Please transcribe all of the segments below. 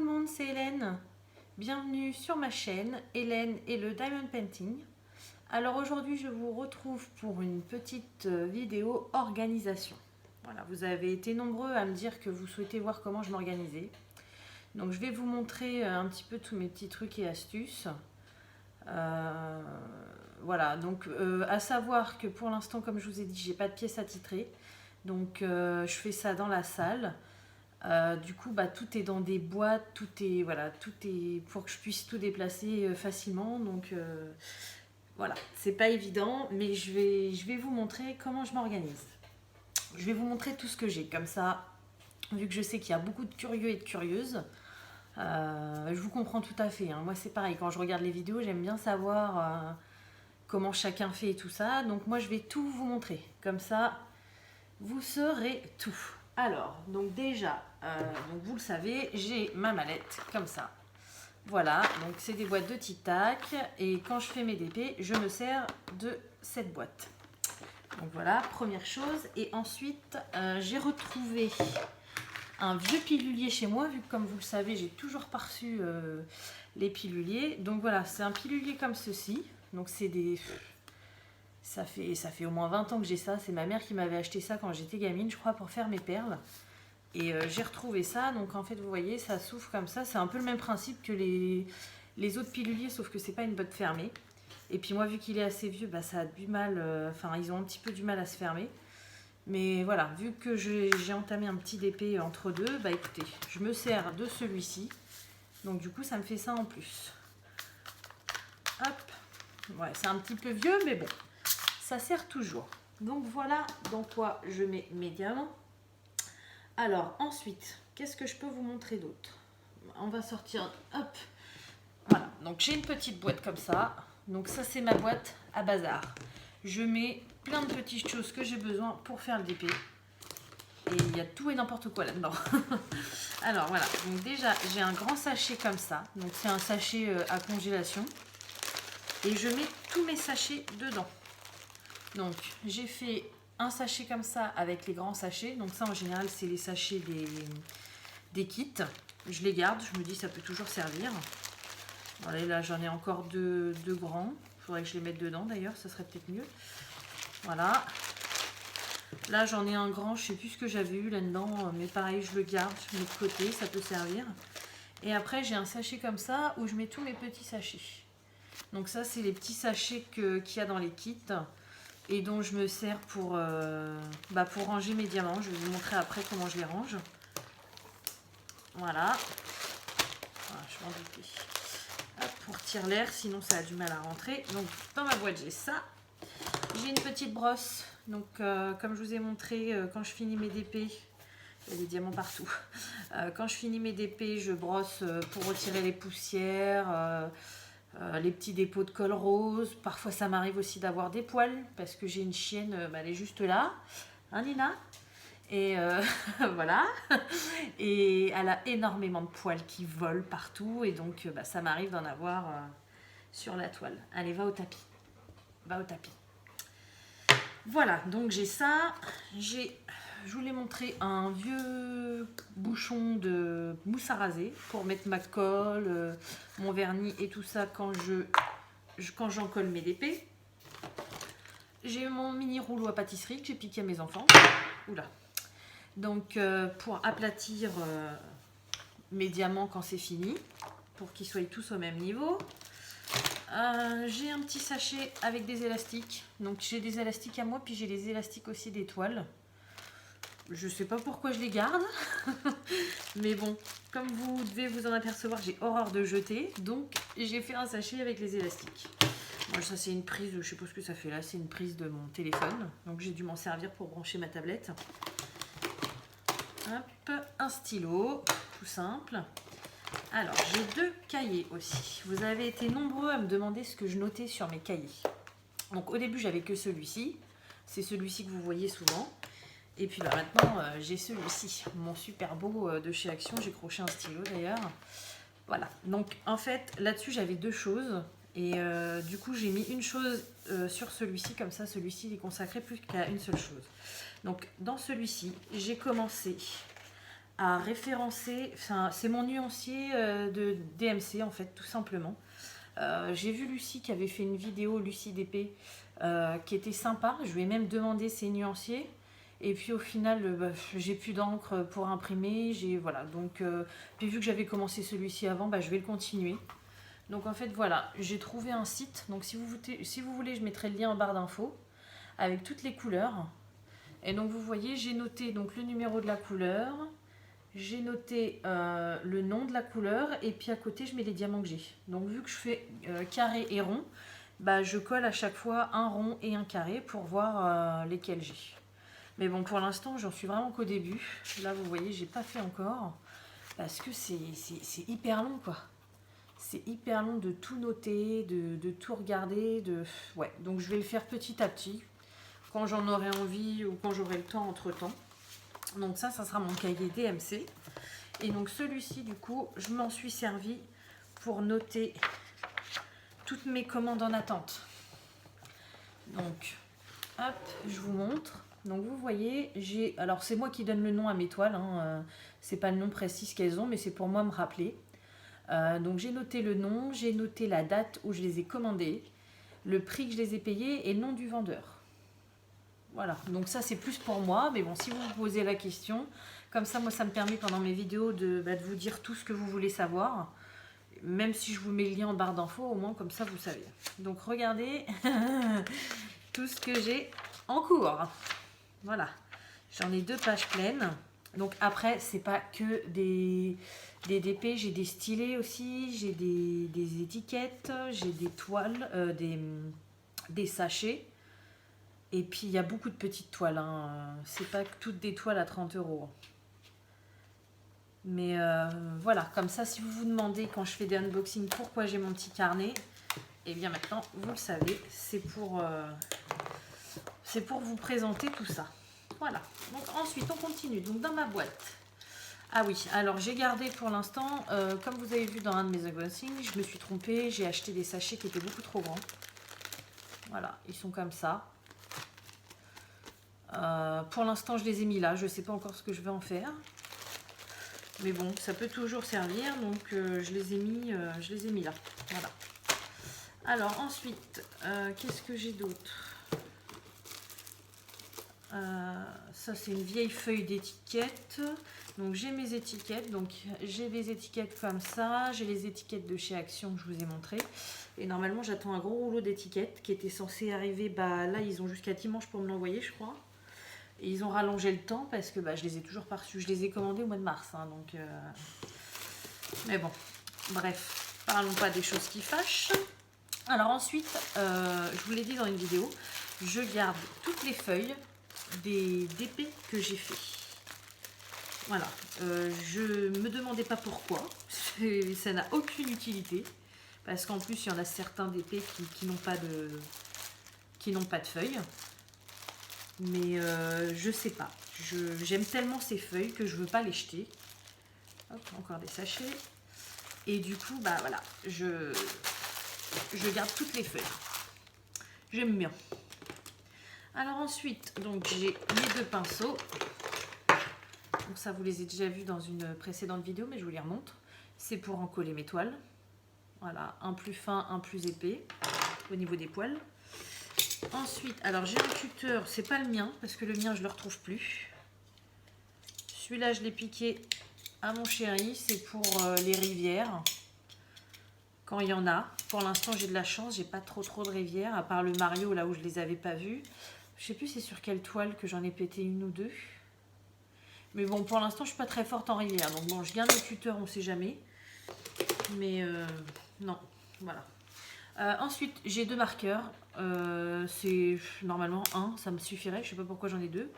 le monde, c'est Hélène. Bienvenue sur ma chaîne, Hélène et le Diamond Painting. Alors aujourd'hui, je vous retrouve pour une petite vidéo organisation. Voilà, vous avez été nombreux à me dire que vous souhaitez voir comment je m'organisais. Donc je vais vous montrer un petit peu tous mes petits trucs et astuces. Voilà, donc à savoir que pour l'instant, comme je vous ai dit, j'ai pas de pièces attitrées. Donc je fais ça dans la salle. Du coup, tout est dans des boîtes, tout est pour que je puisse tout déplacer facilement. Donc voilà, c'est pas évident, mais je vais vous montrer comment je m'organise. Je vais vous montrer tout ce que j'ai, comme ça, vu que je sais qu'il y a beaucoup de curieux et de curieuses. Je vous comprends tout à fait, hein. Moi c'est pareil, quand je regarde les vidéos, j'aime bien savoir comment chacun fait et tout ça. Donc moi je vais tout vous montrer, comme ça, vous saurez tout. Alors, donc déjà, donc vous le savez, j'ai ma mallette comme ça. Voilà, donc c'est des boîtes de Tic Tac. Et quand je fais mes DP, je me sers de cette boîte. Donc voilà, première chose. Et ensuite, j'ai retrouvé un vieux pilulier chez moi, vu que comme vous le savez, j'ai toujours pas reçu les piluliers. Donc voilà, c'est un pilulier comme ceci. Donc c'est des... Ça fait au moins 20 ans que j'ai ça. C'est ma mère qui m'avait acheté ça quand j'étais gamine, je crois, pour faire mes perles. Et j'ai retrouvé ça. Donc en fait, vous voyez, ça s'ouvre comme ça. C'est un peu le même principe que les autres piluliers, sauf que c'est pas une botte fermée. Et puis moi, vu qu'il est assez vieux, ça a du mal. Enfin, ils ont un petit peu du mal à se fermer. Mais voilà, vu que j'ai entamé un petit DP entre deux, écoutez, je me sers de celui-ci. Donc du coup, ça me fait ça en plus. Hop. Ouais, c'est un petit peu vieux, mais bon. Ça sert toujours. Donc voilà dans quoi je mets mes diamants. Alors ensuite, qu'est-ce que je peux vous montrer d'autre? On va sortir, hop. Voilà, donc j'ai une petite boîte comme ça. Donc ça c'est ma boîte à bazar. Je mets plein de petites choses que j'ai besoin pour faire le DP. Et il y a tout et n'importe quoi là-dedans. Alors voilà, donc déjà j'ai un grand sachet comme ça. Donc c'est un sachet à congélation. Et je mets tous mes sachets dedans. Donc j'ai fait un sachet comme ça avec les grands sachets. Donc ça en général c'est les sachets des kits. Je les garde, je me dis ça peut toujours servir. Voilà, là j'en ai encore deux grands. Il faudrait que je les mette dedans d'ailleurs, ça serait peut-être mieux. Voilà. Là j'en ai un grand, je sais plus ce que j'avais eu là-dedans. Mais pareil, je le garde, je mets de côté, ça peut servir. Et après j'ai un sachet comme ça où je mets tous mes petits sachets. Donc ça c'est les petits sachets qu'il y a dans les kits. Et dont je me sers pour ranger mes diamants. Je vais vous montrer après comment je les range. Voilà. Je m'en doutais. Pour tirer l'air, sinon ça a du mal à rentrer. Donc dans ma boîte j'ai ça. J'ai une petite brosse. Donc comme je vous ai montré, quand je finis mes DP, il y a des diamants partout. Quand je finis mes DP, je brosse pour retirer les poussières. Les petits dépôts de colle rose. Parfois ça m'arrive aussi d'avoir des poils parce que j'ai une chienne, elle est juste là, hein Nina? Et voilà. Et elle a énormément de poils qui volent partout et donc ça m'arrive d'en avoir sur la toile. Allez, va au tapis. Va au tapis. Voilà, donc j'ai ça. Je vous l'ai montré, un vieux bouchon de mousse à raser pour mettre ma colle, mon vernis et tout ça quand j'en colle mes DP. J'ai mon mini rouleau à pâtisserie que j'ai piqué à mes enfants. Oula. Donc pour aplatir mes diamants quand c'est fini, pour qu'ils soient tous au même niveau. J'ai un petit sachet avec des élastiques. Donc j'ai des élastiques à moi, puis j'ai les élastiques aussi des toiles. Je sais pas pourquoi je les garde, mais bon, comme vous devez vous en apercevoir, j'ai horreur de jeter, donc j'ai fait un sachet avec les élastiques. Moi, ça c'est une prise, je sais pas ce que ça fait là, c'est une prise de mon téléphone, donc j'ai dû m'en servir pour brancher ma tablette. Hop, un stylo, tout simple. Alors, j'ai deux cahiers aussi. Vous avez été nombreux à me demander ce que je notais sur mes cahiers. Donc au début, j'avais que celui-ci, c'est celui-ci que vous voyez souvent. Et puis maintenant, j'ai celui-ci, mon super beau de chez Action. J'ai croché un stylo d'ailleurs. Voilà, donc en fait, là-dessus, j'avais deux choses. Et du coup, j'ai mis une chose sur celui-ci, comme ça, celui-ci il est consacré plus qu'à une seule chose. Donc, dans celui-ci, j'ai commencé à référencer, enfin c'est mon nuancier de DMC en fait, tout simplement. J'ai vu Lucie qui avait fait une vidéo, Lucie DP, qui était sympa. Je lui ai même demandé ses nuanciers. Et puis au final, bah, j'ai plus d'encre pour imprimer. Voilà. Donc, puis vu que j'avais commencé celui-ci avant, bah, je vais le continuer. Donc en fait, voilà, j'ai trouvé un site. Donc si vous voulez, je mettrai le lien en barre d'infos avec toutes les couleurs. Et donc vous voyez, j'ai noté donc le numéro de la couleur. J'ai noté le nom de la couleur et puis à côté je mets les diamants que j'ai. Donc vu que je fais carré et rond, bah, je colle à chaque fois un rond et un carré pour voir lesquels j'ai. Mais bon, pour l'instant j'en suis vraiment qu'au début. Là vous voyez, j'ai pas fait encore parce que c'est hyper long quoi. C'est hyper long de tout noter, de tout regarder. Ouais, donc je vais le faire petit à petit quand j'en aurai envie ou quand j'aurai le temps entre temps. Donc ça sera mon cahier DMC. Et donc celui-ci, du coup, je m'en suis servi pour noter toutes mes commandes en attente. Donc, hop, je vous montre. Donc vous voyez, alors c'est moi qui donne le nom à mes toiles. C'est pas le nom précis qu'elles ont, mais c'est pour moi me rappeler. Donc j'ai noté le nom, j'ai noté la date où je les ai commandées, le prix que je les ai payés et le nom du vendeur. Voilà, donc ça c'est plus pour moi, mais bon, si vous vous posez la question, comme ça, moi ça me permet pendant mes vidéos de vous dire tout ce que vous voulez savoir, même si je vous mets le lien en barre d'infos, au moins comme ça vous savez. Donc regardez tout ce que j'ai en cours. Voilà, j'en ai 2 pages pleines. Donc après, c'est pas que des DP, j'ai des stylets aussi, j'ai des étiquettes, j'ai des toiles, des sachets. Et puis, il y a beaucoup de petites toiles. C'est pas que toutes des toiles à 30 €. Mais voilà, comme ça, si vous vous demandez quand je fais des unboxings pourquoi j'ai mon petit carnet, et bien maintenant, vous le savez, c'est pour vous présenter tout ça. Voilà. Donc ensuite, on continue. Donc dans ma boîte. Ah oui, alors j'ai gardé pour l'instant, comme vous avez vu dans un de mes unboxings, je me suis trompée, j'ai acheté des sachets qui étaient beaucoup trop grands. Voilà, ils sont comme ça. Pour l'instant, je les ai mis là. Je ne sais pas encore ce que je vais en faire. Mais bon, ça peut toujours servir. Donc, je les ai mis là. Voilà. Alors, ensuite, qu'est-ce que j'ai d'autre? Ça, c'est une vieille feuille d'étiquette. Donc, j'ai mes étiquettes. Donc, j'ai des étiquettes comme ça. J'ai les étiquettes de chez Action que je vous ai montré. Et normalement, j'attends un gros rouleau d'étiquettes qui était censé arriver. Bah, là, ils ont jusqu'à dimanche pour me l'envoyer, je crois. Et ils ont rallongé le temps parce que je les ai toujours pas reçus. Je les ai commandés au mois de mars. Donc, mais bon, bref, parlons pas des choses qui fâchent. Alors ensuite, je vous l'ai dit dans une vidéo, je garde toutes les feuilles des DP que j'ai fait. Voilà, je me demandais pas pourquoi. Ça n'a aucune utilité. Parce qu'en plus, il y en a certains DP qui n'ont pas de feuilles. Mais je sais pas. J'aime tellement ces feuilles que je veux pas les jeter. Hop, encore des sachets. Et du coup, bah voilà, je garde toutes les feuilles. J'aime bien. Alors ensuite, donc j'ai mes 2 pinceaux. Donc ça, vous les avez déjà vus dans une précédente vidéo, mais je vous les remontre. C'est pour en coller mes toiles. Voilà, un plus fin, un plus épais au niveau des poils. Ensuite, alors j'ai un tuteur, c'est pas le mien, parce que le mien je le retrouve plus. Celui-là, je l'ai piqué à mon chéri, c'est pour les rivières. Quand il y en a. Pour l'instant, j'ai de la chance, j'ai pas trop de rivières, à part le Mario, là où je les avais pas vus. Je sais plus c'est sur quelle toile que j'en ai pété 1 ou 2. Mais bon, pour l'instant, je suis pas très forte en rivière. Donc bon, je garde le tuteur, on sait jamais. Mais non, voilà. Ensuite, j'ai 2 marqueurs. C'est normalement un, ça me suffirait. Je sais pas pourquoi j'en ai 2.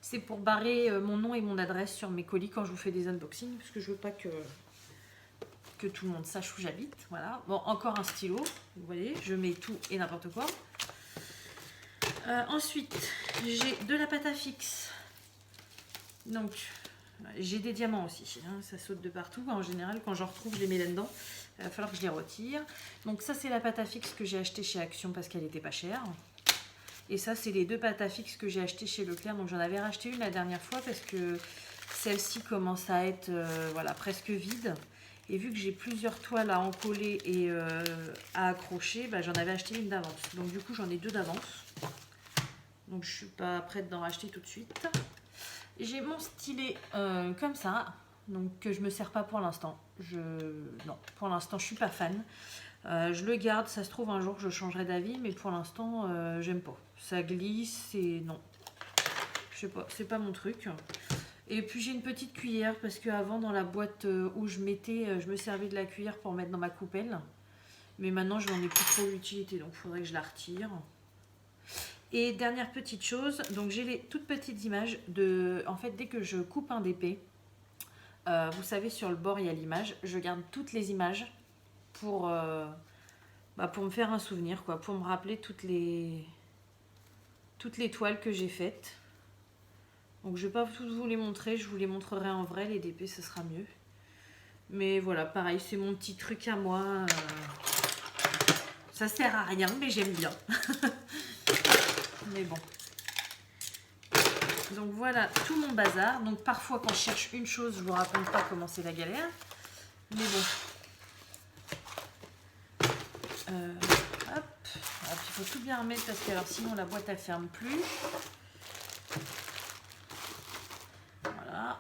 C'est pour barrer mon nom et mon adresse sur mes colis quand je vous fais des unboxings, parce que je veux pas que tout le monde sache où j'habite. Voilà. Bon, encore un stylo. Vous voyez, je mets tout et n'importe quoi. Ensuite, j'ai de la pâte à fixe. Donc, j'ai des diamants aussi. Ça saute de partout. En général, quand j'en retrouve, je les mets là-dedans. Il va falloir que je les retire. Donc ça, c'est la pâte à fixe que j'ai achetée chez Action parce qu'elle était pas chère. Et ça, c'est les 2 pâtes à fixe que j'ai achetées chez Leclerc. Donc j'en avais racheté une la dernière fois parce que Celle-ci commence à être voilà, presque vide. Et vu que j'ai plusieurs toiles à encoller et à accrocher, bah, j'en avais acheté une d'avance. Donc du coup, j'en ai 2 d'avance. Donc je suis pas prête d'en racheter tout de suite. J'ai mon stylet comme ça, donc que je me sers pas pour l'instant. Non, pour l'instant, je suis pas fan. Je le garde, ça se trouve un jour je changerai d'avis, mais pour l'instant, j'aime pas. Ça glisse et non. Je sais pas, c'est pas mon truc. Et puis j'ai une petite cuillère parce qu'avant dans la boîte où je mettais, je me servais de la cuillère pour mettre dans ma coupelle. Mais maintenant je n'en ai plus trop l'utilité, donc il faudrait que je la retire. Et dernière petite chose, donc j'ai les toutes petites images de... En fait dès que je coupe un DP, vous savez sur le bord il y a l'image, je garde toutes les images pour me faire un souvenir, quoi, pour me rappeler toutes les toiles que j'ai faites. Donc je vais pas toutes vous les montrer, je vous les montrerai en vrai, les DP ce sera mieux. Mais voilà, pareil, c'est mon petit truc à moi. Ça sert à rien, mais j'aime bien. Mais bon. Donc voilà tout mon bazar. Donc parfois quand je cherche une chose, je vous raconte pas comment c'est la galère. Mais bon. Hop. Il faut tout bien remettre parce que alors sinon la boîte elle ferme plus. Voilà.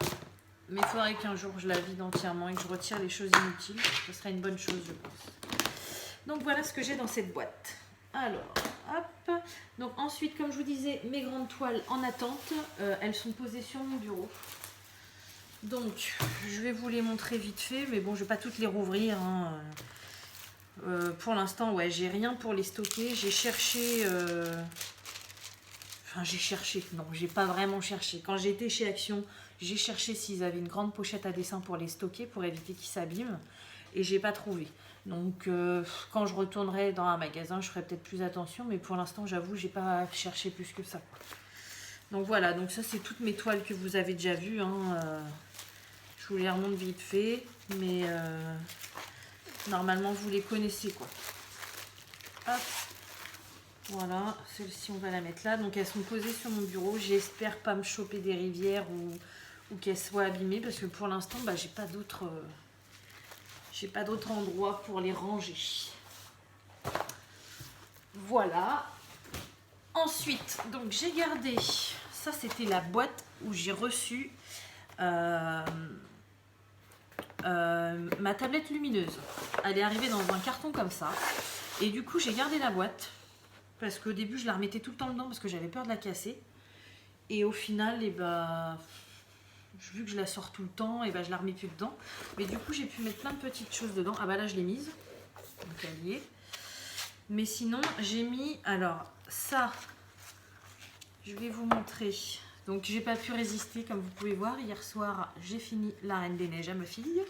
Mais il faudrait qu'un jour je la vide entièrement et que je retire les choses inutiles. Ce serait une bonne chose, je pense. Donc voilà ce que j'ai dans cette boîte. Alors, hop. Donc ensuite, comme je vous disais, mes grandes toiles en attente, elles sont posées sur mon bureau. Donc, je vais vous les montrer vite fait, mais bon, je ne vais pas toutes les rouvrir. Hein. Pour l'instant, ouais, j'ai rien pour les stocker. J'ai cherché... Enfin, j'ai cherché. Non, j'ai pas vraiment cherché. Quand j'étais chez Action, j'ai cherché s'ils avaient une grande pochette à dessin pour les stocker, pour éviter qu'ils s'abîment. Et j'ai pas trouvé. Donc, quand je retournerai dans un magasin, je ferai peut-être plus attention. Mais pour l'instant, j'avoue, j'ai pas cherché plus que ça. Donc voilà, donc ça, c'est toutes mes toiles que vous avez déjà vues. Hein. Je vous les remonte vite fait. Mais normalement, vous les connaissez, quoi. Hop. Voilà, celle-ci on va la mettre là. Donc elles sont posées sur mon bureau. J'espère pas me choper des rivières ou qu'elles soient abîmées parce que pour l'instant, bah, j'ai pas d'autre endroit pour les ranger. Voilà. Ensuite, donc j'ai gardé. Ça, c'était la boîte où j'ai reçu ma tablette lumineuse. Elle est arrivée dans un carton comme ça. Et du coup, j'ai gardé la boîte. Parce qu'au début, je la remettais tout le temps dedans parce que j'avais peur de la casser. Et au final, vu que je la sors tout le temps, je la remets plus dedans. Mais du coup, j'ai pu mettre plein de petites choses dedans. Ah bah là, je l'ai mise. Donc elle y est. Mais sinon, j'ai mis... Alors, ça, je vais vous montrer. Donc, j'ai pas pu résister, comme vous pouvez voir. Hier soir, j'ai fini La Reine des Neiges à ma fille.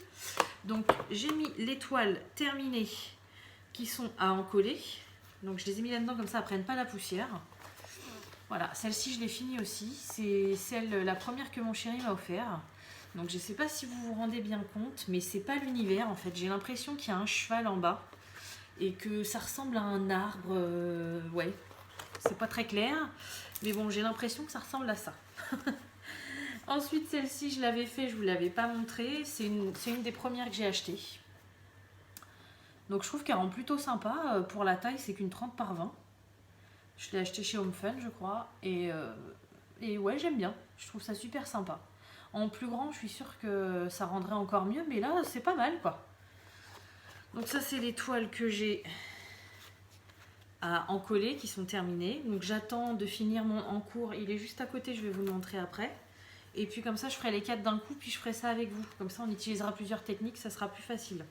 Donc, j'ai mis les toiles terminées qui sont à encoller. Donc je les ai mis là-dedans comme ça, elles ne prennent pas la poussière. Voilà, celle-ci je l'ai finie aussi. C'est la première que mon chéri m'a offert. Donc je ne sais pas si vous vous rendez bien compte, mais c'est pas l'univers en fait. J'ai l'impression qu'il y a un cheval en bas et que ça ressemble à un arbre. Ouais, c'est pas très clair. Mais bon, j'ai l'impression que ça ressemble à ça. Ensuite, celle-ci, je l'avais fait, je ne vous l'avais pas montré. C'est une des premières que j'ai achetées. Donc je trouve qu'elle rend plutôt sympa. Pour la taille, c'est qu'une 30 par 20. Je l'ai acheté chez Home Fun, je crois. Et ouais, j'aime bien. Je trouve ça super sympa. En plus grand, je suis sûre que ça rendrait encore mieux. Mais là, c'est pas mal, quoi. Donc ça, c'est les toiles que j'ai à encoller, qui sont terminées. Donc j'attends de finir mon en cours. Il est juste à côté, je vais vous le montrer après. Et puis comme ça, je ferai les 4 d'un coup, puis je ferai ça avec vous. Comme ça, on utilisera plusieurs techniques, ça sera plus facile.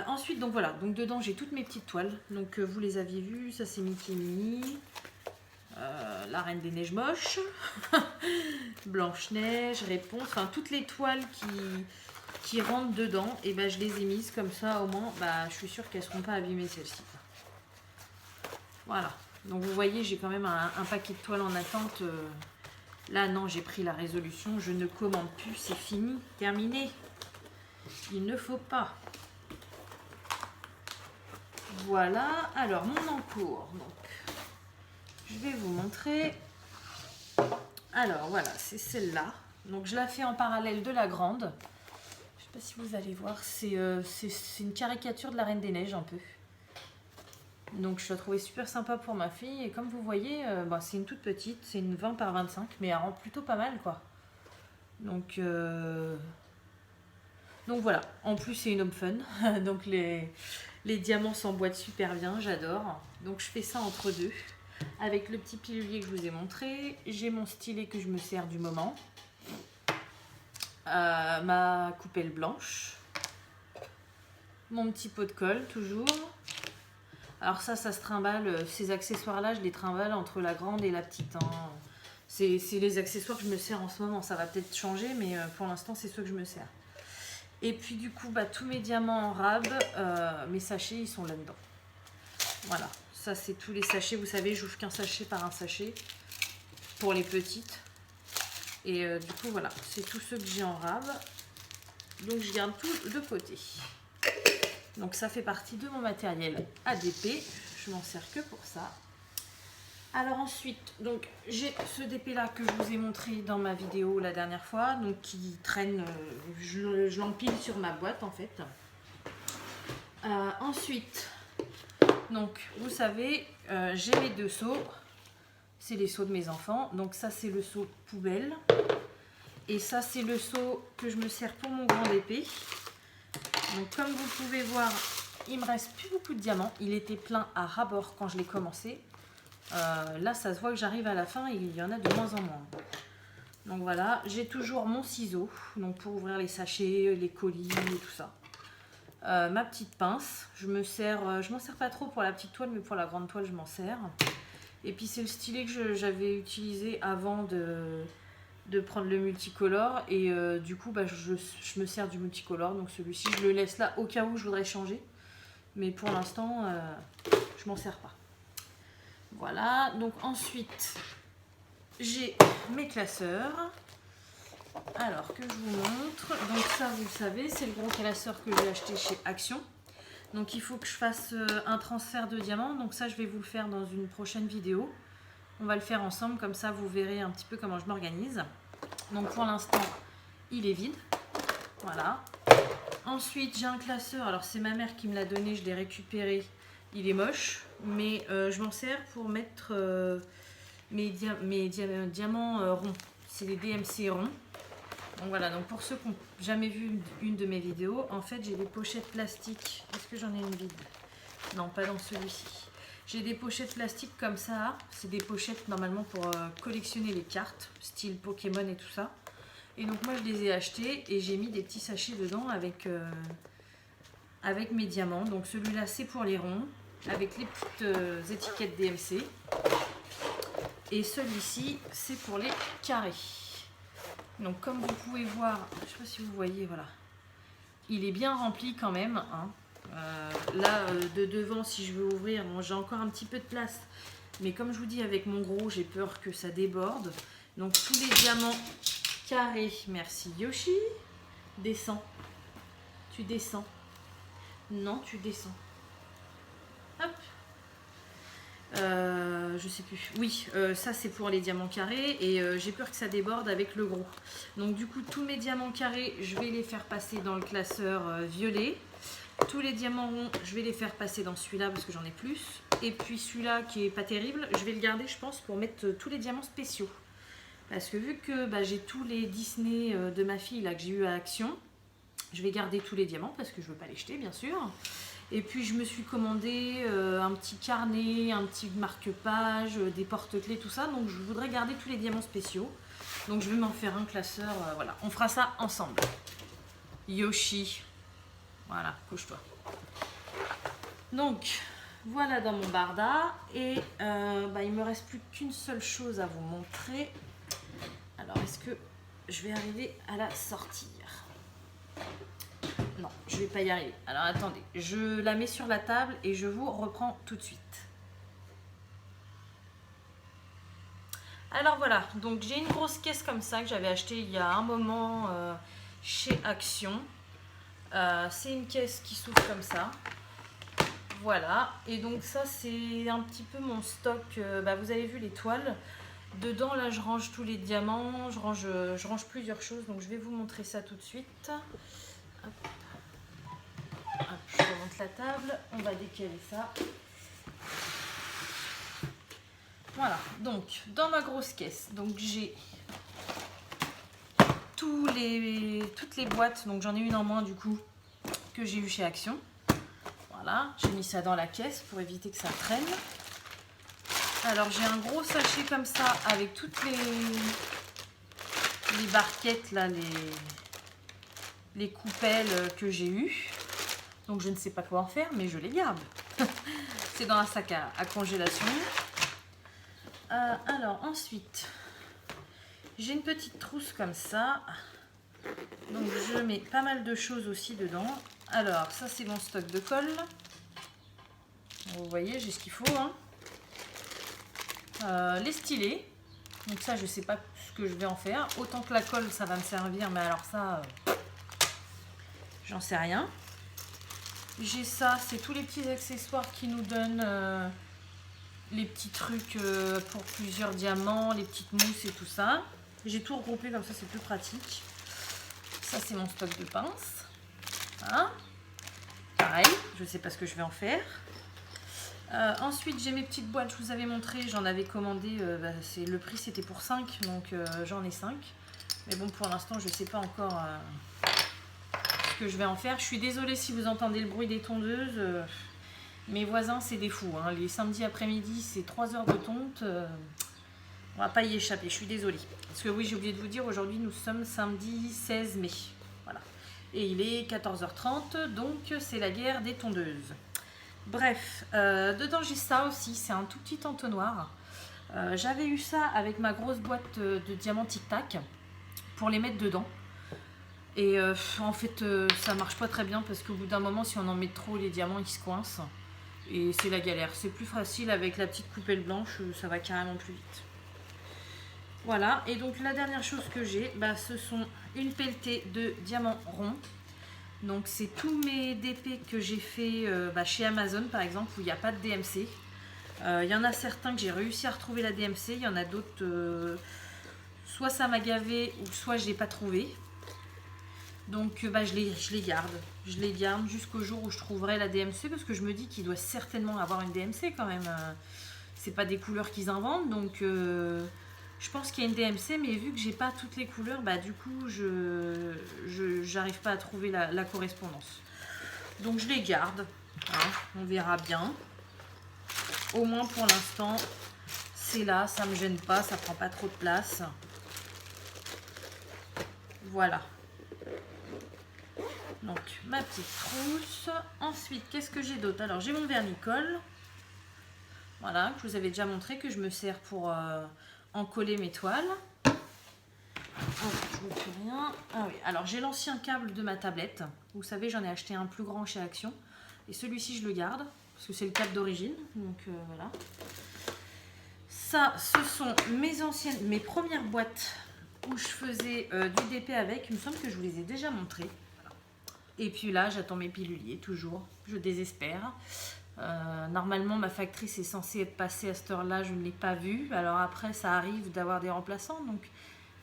Ensuite, donc voilà, donc dedans j'ai toutes mes petites toiles. Donc vous les aviez vues, ça c'est Mickey Minnie, la Reine des Neiges moches, Blanche-Neige, Réponse, enfin toutes les toiles qui rentrent dedans, et je les ai mises comme ça au moins, je suis sûre qu'elles ne seront pas abîmées celles-ci. Voilà, donc vous voyez, j'ai quand même un paquet de toiles en attente. Là non, j'ai pris la résolution, je ne commande plus, c'est fini, terminé. Il ne faut pas. Voilà, alors mon encours, donc je vais vous montrer. Alors voilà, c'est celle-là. Donc je la fais en parallèle de la grande. Je sais pas si vous allez voir, c'est une caricature de la Reine des Neiges un peu. Donc je la trouvais super sympa pour ma fille. Et comme vous voyez, bah, c'est une toute petite, c'est une 20 par 25, mais elle rend plutôt pas mal quoi. Donc voilà, en plus c'est une homme fun. Donc les diamants s'emboîtent super bien, j'adore. Donc je fais ça entre deux. Avec le petit pilulier que je vous ai montré. J'ai mon stylet que je me sers du moment. Ma coupelle blanche. Mon petit pot de colle toujours. Alors ça se trimballe. Ces accessoires-là, je les trimballe entre la grande et la petite. Hein. C'est les accessoires que je me sers en ce moment. Ça va peut-être changer, mais pour l'instant, c'est ceux que je me sers. Et puis du coup, bah, tous mes diamants en rab, mes sachets, ils sont là-dedans. Voilà, ça c'est tous les sachets. Vous savez, j'ouvre qu'un sachet par un sachet pour les petites. Et du coup, voilà, c'est tous ceux que j'ai en rab. Donc je garde tout de côté. Donc ça fait partie de mon matériel ADP. Je m'en sers que pour ça. Alors ensuite, donc j'ai ce DP là que je vous ai montré dans ma vidéo la dernière fois, donc qui traîne, je l'empile sur ma boîte en fait. Ensuite, donc vous savez, j'ai mes deux seaux, c'est les seaux de mes enfants. Donc ça c'est le seau poubelle et ça c'est le seau que je me sers pour mon grand DP. Donc comme vous pouvez voir, il me reste plus beaucoup de diamants. Il était plein à ras-bord quand je l'ai commencé. Là ça se voit que j'arrive à la fin et il y en a de moins en moins. Donc voilà, j'ai toujours mon ciseau donc pour ouvrir les sachets, les colis et tout ça. Ma petite pince, je m'en sers pas trop pour la petite toile, mais pour la grande toile je m'en sers. Et puis c'est le stylet que j'avais utilisé avant de prendre le multicolore et du coup bah, je me sers du multicolore. Donc celui-ci je le laisse là au cas où je voudrais changer, mais pour l'instant je m'en sers pas. Voilà, donc ensuite j'ai mes classeurs. Alors que je vous montre, donc ça vous le savez, c'est le gros classeur que j'ai acheté chez Action. Donc il faut que je fasse un transfert de diamants, donc ça je vais vous le faire dans une prochaine vidéo. On va le faire ensemble, comme ça vous verrez un petit peu comment je m'organise. Donc pour l'instant il est vide, voilà. Ensuite j'ai un classeur, alors c'est ma mère qui me l'a donné, je l'ai récupéré. Il est moche, mais je m'en sers pour mettre mes diamants ronds. C'est des DMC ronds. Donc voilà, donc pour ceux qui n'ont jamais vu une de mes vidéos, en fait j'ai des pochettes plastiques. Est-ce que j'en ai une vide? Non, pas dans celui-ci. J'ai des pochettes plastiques comme ça. C'est des pochettes normalement pour collectionner les cartes, style Pokémon et tout ça. Et donc moi je les ai achetées et j'ai mis des petits sachets dedans avec mes diamants. Donc celui-là c'est pour les ronds, avec les petites étiquettes DMC. Et celui-ci c'est pour les carrés. Donc comme vous pouvez voir, je ne sais pas si vous voyez, voilà, il est bien rempli quand même. Hein. Là, de devant, si je veux ouvrir, bon, j'ai encore un petit peu de place. Mais comme je vous dis, avec mon gros, j'ai peur que ça déborde. Donc tous les diamants carrés, merci Yoshi. Descends. Tu descends. Non, tu descends. Hop. Je sais plus. Oui, ça c'est pour les diamants carrés et j'ai peur que ça déborde avec le gros. Donc du coup, tous mes diamants carrés, je vais les faire passer dans le classeur violet. Tous les diamants ronds, je vais les faire passer dans celui-là parce que j'en ai plus. Et puis celui-là qui est pas terrible, je vais le garder, je pense, pour mettre tous les diamants spéciaux. Parce que vu que bah, j'ai tous les Disney de ma fille là que j'ai eu à Action, je vais garder tous les diamants parce que je veux pas les jeter, bien sûr. Et puis je me suis commandé un petit carnet, un petit marque-page, des porte-clés, tout ça. Donc je voudrais garder tous les diamants spéciaux. Donc je vais m'en faire un classeur. Voilà, on fera ça ensemble. Yoshi. Voilà, couche-toi. Donc voilà dans mon barda. Et bah, il me reste plus qu'une seule chose à vous montrer. Alors est-ce que je vais arriver à la sortir? Non, je ne vais pas y arriver. Alors attendez, je la mets sur la table et je vous reprends tout de suite. Alors voilà, donc j'ai une grosse caisse comme ça que j'avais achetée il y a un moment chez Action. C'est une caisse qui s'ouvre comme ça. Voilà, et donc ça c'est un petit peu mon stock. Bah, vous avez vu les toiles. Dedans, là, je range tous les diamants, je range plusieurs choses, donc je vais vous montrer ça tout de suite. Hop. Hop, je remonte la table, on va décaler ça. Voilà, donc dans ma grosse caisse, donc j'ai toutes les boîtes, donc j'en ai une en moins du coup, que j'ai eu chez Action. Voilà, j'ai mis ça dans la caisse pour éviter que ça traîne. Alors j'ai un gros sachet comme ça avec toutes les barquettes là, les coupelles que j'ai eues. Donc je ne sais pas quoi en faire, mais je les garde. C'est dans un sac à congélation. Alors ensuite, j'ai une petite trousse comme ça. Donc je mets pas mal de choses aussi dedans. Alors ça c'est mon stock de colle. Vous voyez, j'ai ce qu'il faut. Hein. Les stylés. Donc ça je sais pas ce que je vais en faire. Autant que la colle ça va me servir, mais alors ça, j'en sais rien. J'ai ça, c'est tous les petits accessoires qui nous donnent les petits trucs pour plusieurs diamants, les petites mousses et tout ça. J'ai tout regroupé comme ça, c'est plus pratique. Ça, c'est mon stock de pinces. Hein, pareil, je ne sais pas ce que je vais en faire. Ensuite, j'ai mes petites boîtes, je vous avais montré, j'en avais commandé, le prix c'était pour 5, donc j'en ai 5. Mais bon, pour l'instant, je ne sais pas encore ce que je vais en faire. Je suis désolée si vous entendez le bruit des tondeuses. Mes voisins, c'est des fous. Hein. Les samedis après-midi, c'est 3 heures de tonte. On va pas y échapper, je suis désolée. Parce que oui, j'ai oublié de vous dire, aujourd'hui, nous sommes samedi 16 mai. Voilà. Et il est 14h30, donc c'est la guerre des tondeuses. Bref, dedans, j'ai ça aussi. C'est un tout petit entonnoir. J'avais eu ça avec ma grosse boîte de diamants tic-tac pour les mettre dedans. Et en fait, ça marche pas très bien parce qu'au bout d'un moment, si on en met trop, les diamants, ils se coincent. Et c'est la galère. C'est plus facile avec la petite coupelle blanche, ça va carrément plus vite. Voilà, et donc la dernière chose que j'ai, ce sont une pelletée de diamants ronds. Donc c'est tous mes DP que j'ai fait chez Amazon par exemple, où il n'y a pas de DMC. Il y en a certains que j'ai réussi à retrouver la DMC, il y en a d'autres, soit ça m'a gavé, ou soit je ne l'ai pas trouvé. Donc je les garde. Je les garde jusqu'au jour où je trouverai la DMC, parce que je me dis qu'il doit certainement avoir une DMC quand même. C'est pas des couleurs qu'ils inventent, donc je pense qu'il y a une DMC, mais vu que j'ai pas toutes les couleurs, du coup je j'arrive pas à trouver la correspondance. Donc je les garde. Hein, on verra bien. Au moins pour l'instant, c'est là, ça me gêne pas, ça prend pas trop de place. Voilà. Donc ma petite trousse. Ensuite, qu'est-ce que j'ai d'autre? Alors j'ai mon vernis-colle. Voilà, que je vous avais déjà montré, que je me sers pour en coller mes toiles. Oh, je ne vois plus rien. Ah oui, alors j'ai l'ancien câble de ma tablette. Vous savez, j'en ai acheté un plus grand chez Action. Et celui-ci, je le garde, parce que c'est le câble d'origine. Donc voilà. Ça, ce sont mes premières boîtes où je faisais du DP avec. Il me semble que je vous les ai déjà montrées. Et puis là, j'attends mes piluliers, toujours. Je désespère. Normalement, ma factrice est censée être passée à cette heure-là. Je ne l'ai pas vue. Alors après, ça arrive d'avoir des remplaçants. Donc,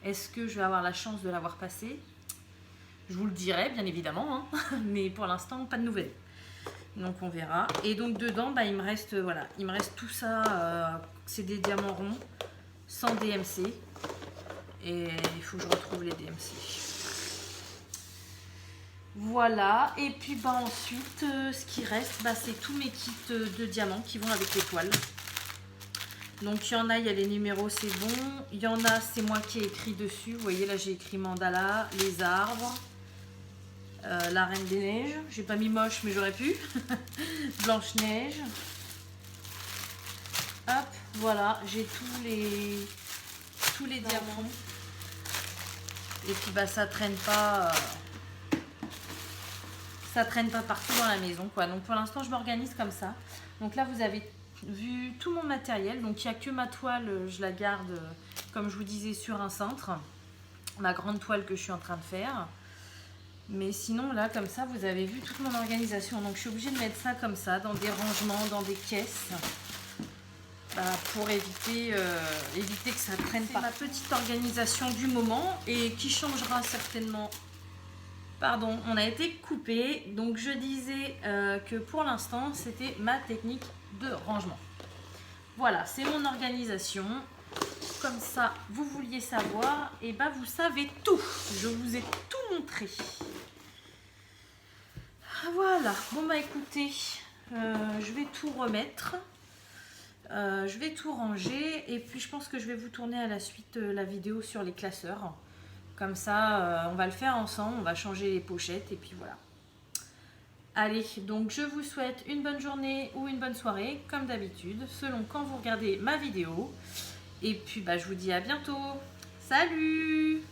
est-ce que je vais avoir la chance de l'avoir passée? Je vous le dirai, bien évidemment. Hein. Mais pour l'instant, pas de nouvelles. Donc, on verra. Et donc, dedans, il me reste, voilà, il me reste tout ça. C'est des diamants ronds, sans DMC. Et il faut que je retrouve les DMC. Voilà, et puis ensuite, ce qui reste, c'est tous mes kits de diamants qui vont avec les toiles. Donc il y en a, il y a les numéros, c'est bon. Il y en a, c'est moi qui ai écrit dessus. Vous voyez, là j'ai écrit mandala, les arbres, la reine des neiges. J'ai pas mis moche, mais j'aurais pu. Blanche-Neige. Hop, voilà, j'ai tous les diamants. Et puis ça traîne pas... ça traîne pas partout dans la maison, quoi. Donc pour l'instant, je m'organise comme ça. Donc là, vous avez vu tout mon matériel. Donc il n'y a que ma toile, je la garde, comme je vous disais, sur un cintre. Ma grande toile que je suis en train de faire. Mais sinon, là, comme ça, vous avez vu toute mon organisation. Donc je suis obligée de mettre ça comme ça, dans des rangements, dans des caisses. pour éviter que ça traîne pas. Ma petite organisation du moment et qui changera certainement. Pardon, on a été coupé. Donc je disais que pour l'instant, c'était ma technique de rangement. Voilà, c'est mon organisation. Comme ça, vous vouliez savoir, et vous savez tout. Je vous ai tout montré. Voilà, bon écoutez, je vais tout remettre. Je vais tout ranger et puis je pense que je vais vous tourner à la suite la vidéo sur les classeurs. Comme ça, on va le faire ensemble, on va changer les pochettes et puis voilà. Allez, donc je vous souhaite une bonne journée ou une bonne soirée, comme d'habitude, selon quand vous regardez ma vidéo. Et puis je vous dis à bientôt. Salut!